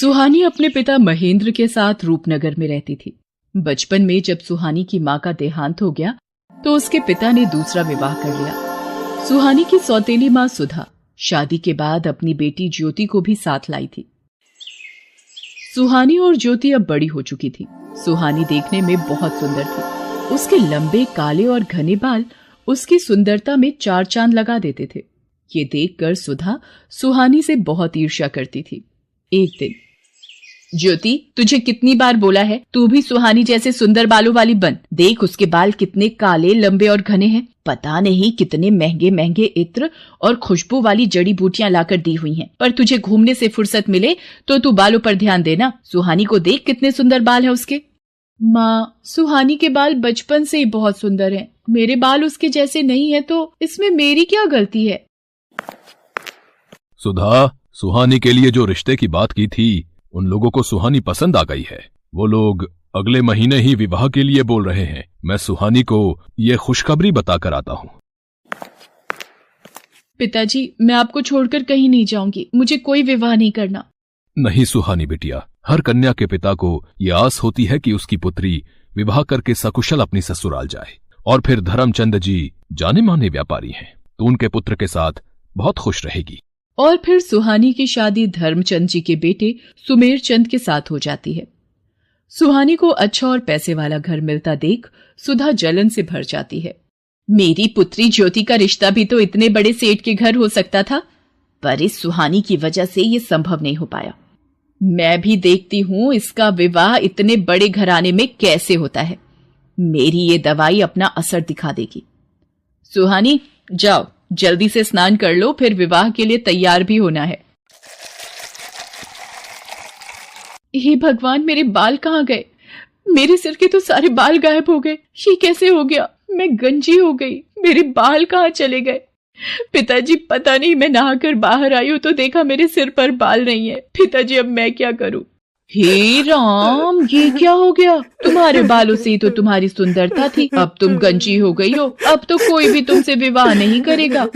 सुहानी अपने पिता महेंद्र के साथ रूपनगर में रहती थी। बचपन में जब सुहानी की मां का देहांत हो गया तो उसके पिता ने दूसरा विवाह कर लिया। सुहानी की सौतेली मां सुधा शादी के बाद अपनी बेटी ज्योति को भी साथ लाई थी। सुहानी और ज्योति अब बड़ी हो चुकी थी। सुहानी देखने में बहुत सुंदर थी। उसके लंबे काले और घने बाल उसकी सुंदरता में चार चांद लगा देते थे। ये देखकर सुधा सुहानी से बहुत ईर्ष्या करती थी। एक दिन, ज्योति, तुझे कितनी बार बोला है तू भी सुहानी जैसे सुंदर बालों वाली बन। देख उसके बाल कितने काले, लंबे और घने हैं। पता नहीं कितने महंगे महंगे इत्र और खुशबू वाली जड़ी बूटियां लाकर दी हुई हैं। पर तुझे घूमने से फुर्सत मिले तो तू बालों पर ध्यान देना। सुहानी को देख कितने सुंदर बाल है उसके। माँ, सुहानी के बाल बचपन से ही बहुत सुंदर हैं। मेरे बाल उसके जैसे नहीं है तो इसमें मेरी क्या गलती है? सुधा, सुहानी के लिए जो रिश्ते की बात की थी उन लोगों को सुहानी पसंद आ गई है। वो लोग अगले महीने ही विवाह के लिए बोल रहे हैं। मैं सुहानी को ये खुशखबरी बताकर आता हूँ। पिताजी, मैं आपको छोड़कर कहीं नहीं जाऊंगी। मुझे कोई विवाह नहीं करना। नहीं सुहानी बिटिया, हर कन्या के पिता को ये आस होती है कि उसकी पुत्री विवाह करके सकुशल अपनी ससुराल जाए। और फिर धर्मचंद जी जाने माने व्यापारी हैं तो उनके पुत्र के साथ बहुत खुश रहेगी। और फिर सुहानी की शादी धर्मचंद जी के बेटे सुमेर चंद के साथ हो जाती है। सुहानी को अच्छा और पैसे वाला घर मिलता देख सुधा जलन से भर जाती है। मेरी पुत्री ज्योति का रिश्ता भी तो इतने बड़े सेठ के घर हो सकता था, पर इस सुहानी की वजह से ये संभव नहीं हो पाया। मैं भी देखती हूँ इसका विवाह इतने बड़े घराने में कैसे होता है। मेरी ये दवाई अपना असर दिखा देगी। सुहानी, जाओ जल्दी से स्नान कर लो, फिर विवाह के लिए तैयार भी होना है। हे भगवान, मेरे बाल कहाँ गए? मेरे सिर के तो सारे बाल गायब हो गए। ये कैसे हो गया? मैं गंजी हो गई। मेरे बाल कहाँ चले गए? पिताजी, पता नहीं, मैं नहाकर बाहर आई हूँ तो देखा मेरे सिर पर बाल नहीं है। पिताजी, अब मैं क्या करूँ? हे राम, ये क्या हो गया? तुम्हारे बालों से ही तो तुम्हारी सुंदरता थी, अब तुम गंजी हो गई हो। अब तो कोई भी तुमसे विवाह नहीं करेगा।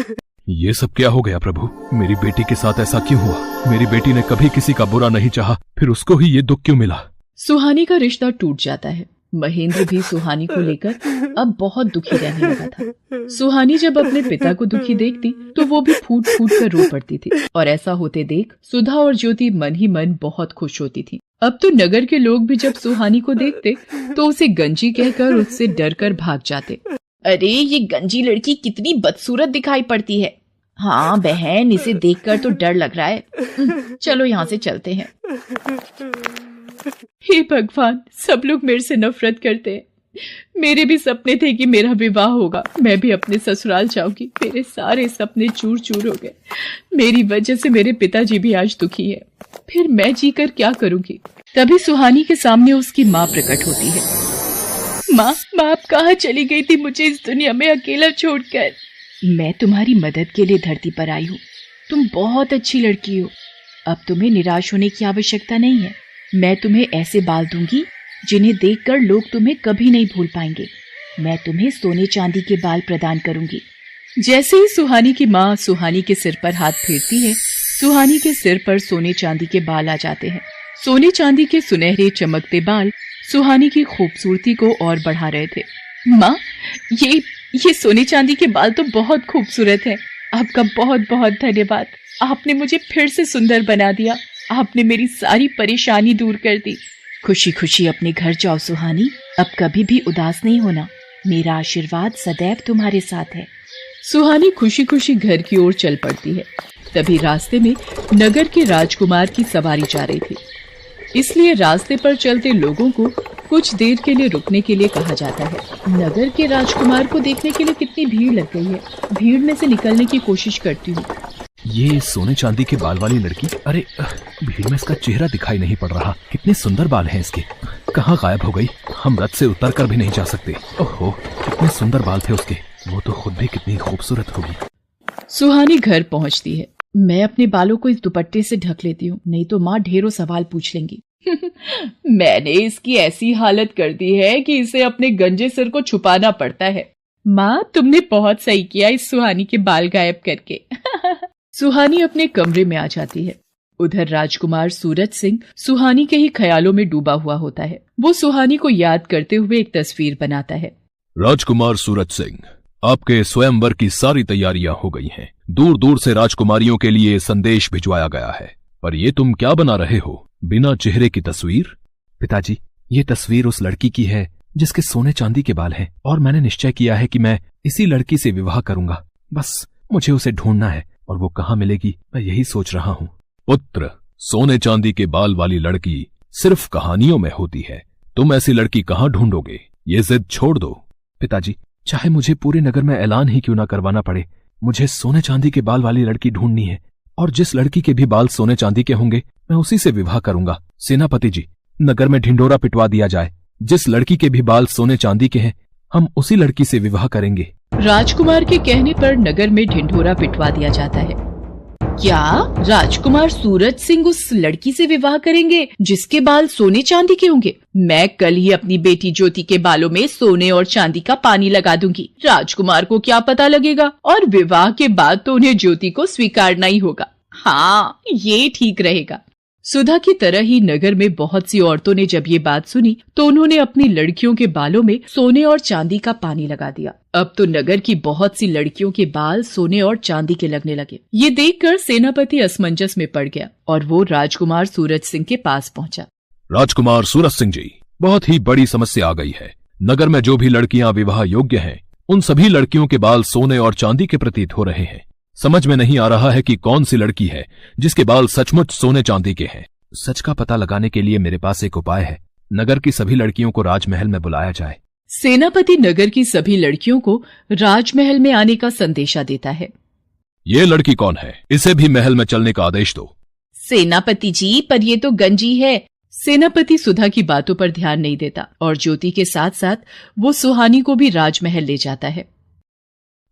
ये सब क्या हो गया प्रभु? मेरी बेटी के साथ ऐसा क्यों हुआ? मेरी बेटी ने कभी किसी का बुरा नहीं चाहा, फिर उसको ही ये दुख क्यों मिला? सुहानी का रिश्ता टूट जाता है। महेंद्र भी सुहानी को लेकर अब बहुत दुखी रहने लगा था। सुहानी जब अपने पिता को दुखी देखती तो वो भी फूट फूट कर रो पड़ती थी। और ऐसा होते देख सुधा और ज्योति मन ही मन बहुत खुश होती थी। अब तो नगर के लोग भी जब सुहानी को देखते तो उसे गंजी कहकर उससे डर कर भाग जाते। अरे, ये गंजी लड़की कितनी बदसूरत दिखाई पड़ती है। हाँ बहन, इसे देखकर तो डर लग रहा है। चलो यहाँ से चलते हैं। हे भगवान, सब लोग मेरे से नफरत करते हैं। मेरे भी सपने थे कि मेरा विवाह होगा, मैं भी अपने ससुराल जाऊंगी। मेरे सारे सपने चूर चूर हो गए। मेरी वजह से मेरे पिताजी भी आज दुखी है। फिर मैं जीकर क्या करूंगी? तभी सुहानी के सामने उसकी माँ प्रकट होती है। माँ, आप कहाँ चली गई थी मुझे इस दुनिया में अकेला छोड़कर? मैं तुम्हारी मदद के लिए धरती पर आई हूँ। तुम बहुत अच्छी लड़की हो। अब तुम्हें निराश होने की आवश्यकता नहीं है। मैं तुम्हें ऐसे बाल दूंगी जिन्हें देखकर लोग तुम्हें कभी नहीं भूल पाएंगे। मैं तुम्हें सोने चांदी के बाल प्रदान करूंगी। जैसे ही सुहानी की माँ सुहानी के सिर पर हाथ फेरती है, सुहानी के सिर पर सोने चांदी के बाल आ जाते हैं। सोने चांदी के सुनहरे चमकते बाल सुहानी की खूबसूरती को और बढ़ा रहे थे। माँ, ये सोने चांदी के बाल तो बहुत खूबसूरत है। आपका बहुत बहुत धन्यवाद। आपने मुझे फिर से सुंदर बना दिया। आपने मेरी सारी परेशानी दूर कर दी। खुशी खुशी अपने घर जाओ सुहानी। अब कभी भी उदास नहीं होना। मेरा आशीर्वाद सदैव तुम्हारे साथ है। सुहानी खुशी खुशी घर की ओर चल पड़ती है। तभी रास्ते में नगर के राजकुमार की सवारी जा रही थी, इसलिए रास्ते पर चलते लोगों को कुछ देर के लिए रुकने के लिए कहा जाता है। नगर के राजकुमार को देखने के लिए कितनी भीड़ लग गई है। भीड़ में से निकलने की कोशिश करती हूँ। ये सोने चांदी के बाल वाली लड़की, अरे भीड़ में इसका चेहरा दिखाई नहीं पड़ रहा। कितने सुंदर बाल हैं इसके। कहाँ गायब हो गई? हम रथ से उतर कर भी नहीं जा सकते। ओहो, कितने सुंदर बाल थे उसके। वो तो खुद भी कितनी खूबसूरत होगी। सुहानी घर पहुँचती है। मैं अपने बालों को इस दुपट्टे से ढक लेती हूँ, नहीं तो माँ ढेरों सवाल पूछ लेंगी। मैंने इसकी ऐसी हालत कर दी है कि इसे अपने गंजे सिर को छुपाना पड़ता है। माँ, तुमने बहुत सही किया इस सुहानी के बाल गायब करके। सुहानी अपने कमरे में आ जाती है। उधर राजकुमार सूरज सिंह सुहानी के ही ख्यालों में डूबा हुआ होता है। वो सुहानी को याद करते हुए एक तस्वीर बनाता है। राजकुमार सूरज सिंह, आपके स्वयंवर की सारी तैयारियां हो गई हैं। दूर दूर से राजकुमारियों के लिए संदेश भिजवाया गया है। पर ये तुम क्या बना रहे हो? बिना चेहरे की तस्वीर? पिताजी, ये तस्वीर उस लड़की की है जिसके सोने चांदी के बाल हैं, और मैंने निश्चय किया है कि मैं इसी लड़की से विवाह करूंगा। बस मुझे उसे ढूंढना है, और वो कहाँ मिलेगी मैं यही सोच रहा हूँ। पुत्र, सोने चांदी के बाल वाली लड़की सिर्फ कहानियों में होती है। तुम ऐसी लड़की कहाँ ढूंढोगे? ये जिद छोड़ दो। पिताजी, चाहे मुझे पूरे नगर में ऐलान ही क्यों ना करवाना पड़े, मुझे सोने चांदी के बाल वाली लड़की ढूंढनी है, और जिस लड़की के भी बाल सोने चांदी के होंगे मैं उसी से विवाह करूंगा। सेनापति जी, नगर में ढिंढोरा पिटवा दिया जाए। जिस लड़की के भी बाल सोने चांदी के हैं, हम उसी लड़की से विवाह करेंगे। राजकुमार के कहने पर नगर में ढिंढोरा पिटवा दिया जाता है। क्या राजकुमार सूरज सिंह उस लड़की से विवाह करेंगे जिसके बाल सोने चांदी के होंगे? मैं कल ही अपनी बेटी ज्योति के बालों में सोने और चांदी का पानी लगा दूंगी। राजकुमार को क्या पता लगेगा, और विवाह के बाद तो उन्हें ज्योति को स्वीकारना ही होगा। हाँ, ये ठीक रहेगा। सुधा की तरह ही नगर में बहुत सी औरतों ने जब ये बात सुनी तो उन्होंने अपनी लड़कियों के बालों में सोने और चांदी का पानी लगा दिया। अब तो नगर की बहुत सी लड़कियों के बाल सोने और चांदी के लगने लगे। ये देखकर सेनापति असमंजस में पड़ गया और वो राजकुमार सूरज सिंह के पास पहुंचा। राजकुमार सूरज सिंह जी, बहुत ही बड़ी समस्या आ गई है। नगर में जो भी लड़कियां विवाह योग्य हैं, उन सभी लड़कियों के बाल सोने और चांदी के प्रतीत हो रहे हैं। समझ में नहीं आ रहा है कि कौन सी लड़की है जिसके बाल सचमुच सोने चांदी के हैं। सच का पता लगाने के लिए मेरे पास एक उपाय है। नगर की सभी लड़कियों को राजमहल में बुलाया जाए। सेनापति नगर की सभी लड़कियों को राजमहल में आने का संदेशा देता है। ये लड़की कौन है? इसे भी महल में चलने का आदेश दो। सेनापति जी, पर ये तो गंजी है। सेनापति सुधा की बातों पर ध्यान नहीं देता और ज्योति के साथ साथ वो सुहानी को भी राजमहल ले जाता है।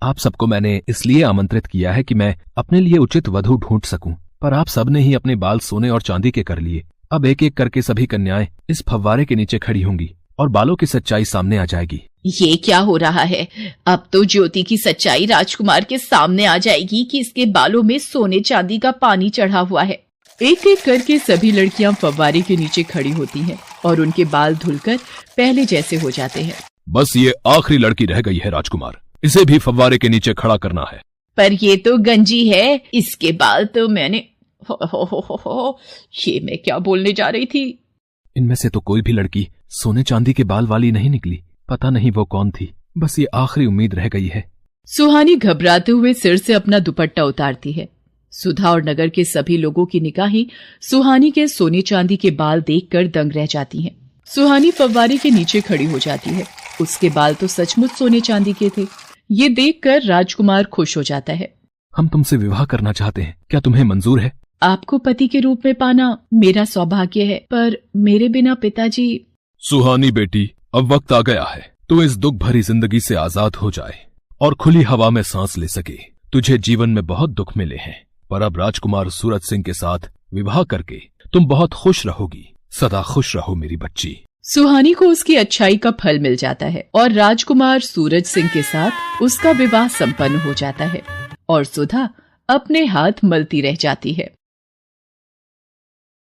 आप सबको मैंने इसलिए आमंत्रित किया है कि मैं अपने लिए उचित वधू ढूंढ सकूं, पर आप सबने ही अपने बाल सोने और चांदी के कर लिए। अब एक एक करके सभी कन्याएं इस फव्वारे के नीचे खड़ी होंगी और बालों की सच्चाई सामने आ जाएगी। ये क्या हो रहा है? अब तो ज्योति की सच्चाई राजकुमार के सामने आ जाएगी कि इसके बालों में सोने चांदी का पानी चढ़ा हुआ है। एक एक करके सभी लड़कियां फव्वारे के नीचे खड़ी होती हैं और उनके बाल धुलकर पहले जैसे हो जाते हैं। बस ये आखिरी लड़की रह गई है राजकुमार, इसे भी फव्वारे के नीचे खड़ा करना है। पर ये तो गंजी है, इसके बाल तो मैंने हो, ये मैं क्या बोलने जा रही थी। इनमें से तो कोई भी लड़की सोने चांदी के बाल वाली नहीं निकली। पता नहीं वो कौन थी। बस ये आखिरी उम्मीद रह गई है। सुहानी घबराते हुए सिर से अपना दुपट्टा उतारती है। सुधा और नगर के सभी लोगों की निगाहें सुहानी के सोने चांदी के बाल देखकर दंग रह जाती हैं। सुहानी फव्वारे के नीचे खड़ी हो जाती है। उसके बाल तो सचमुच सोने चांदी के थे। ये देखकर राजकुमार खुश हो जाता है। हम तुमसे विवाह करना चाहते हैं, क्या तुम्हें मंजूर है? आपको पति के रूप में पाना मेरा सौभाग्य है, पर मेरे बिना पिताजी। सुहानी बेटी, अब वक्त आ गया है तू इस दुख भरी जिंदगी से आजाद हो जाए और खुली हवा में सांस ले सके। तुझे जीवन में बहुत दुख मिले हैं, पर अब राजकुमार सूरज सिंह के साथ विवाह करके तुम बहुत खुश रहोगी। सदा खुश रहो मेरी बच्ची। सुहानी को उसकी अच्छाई का फल मिल जाता है और राजकुमार सूरज सिंह के साथ उसका विवाह संपन्न हो जाता है और सुधा अपने हाथ मलती रह जाती है।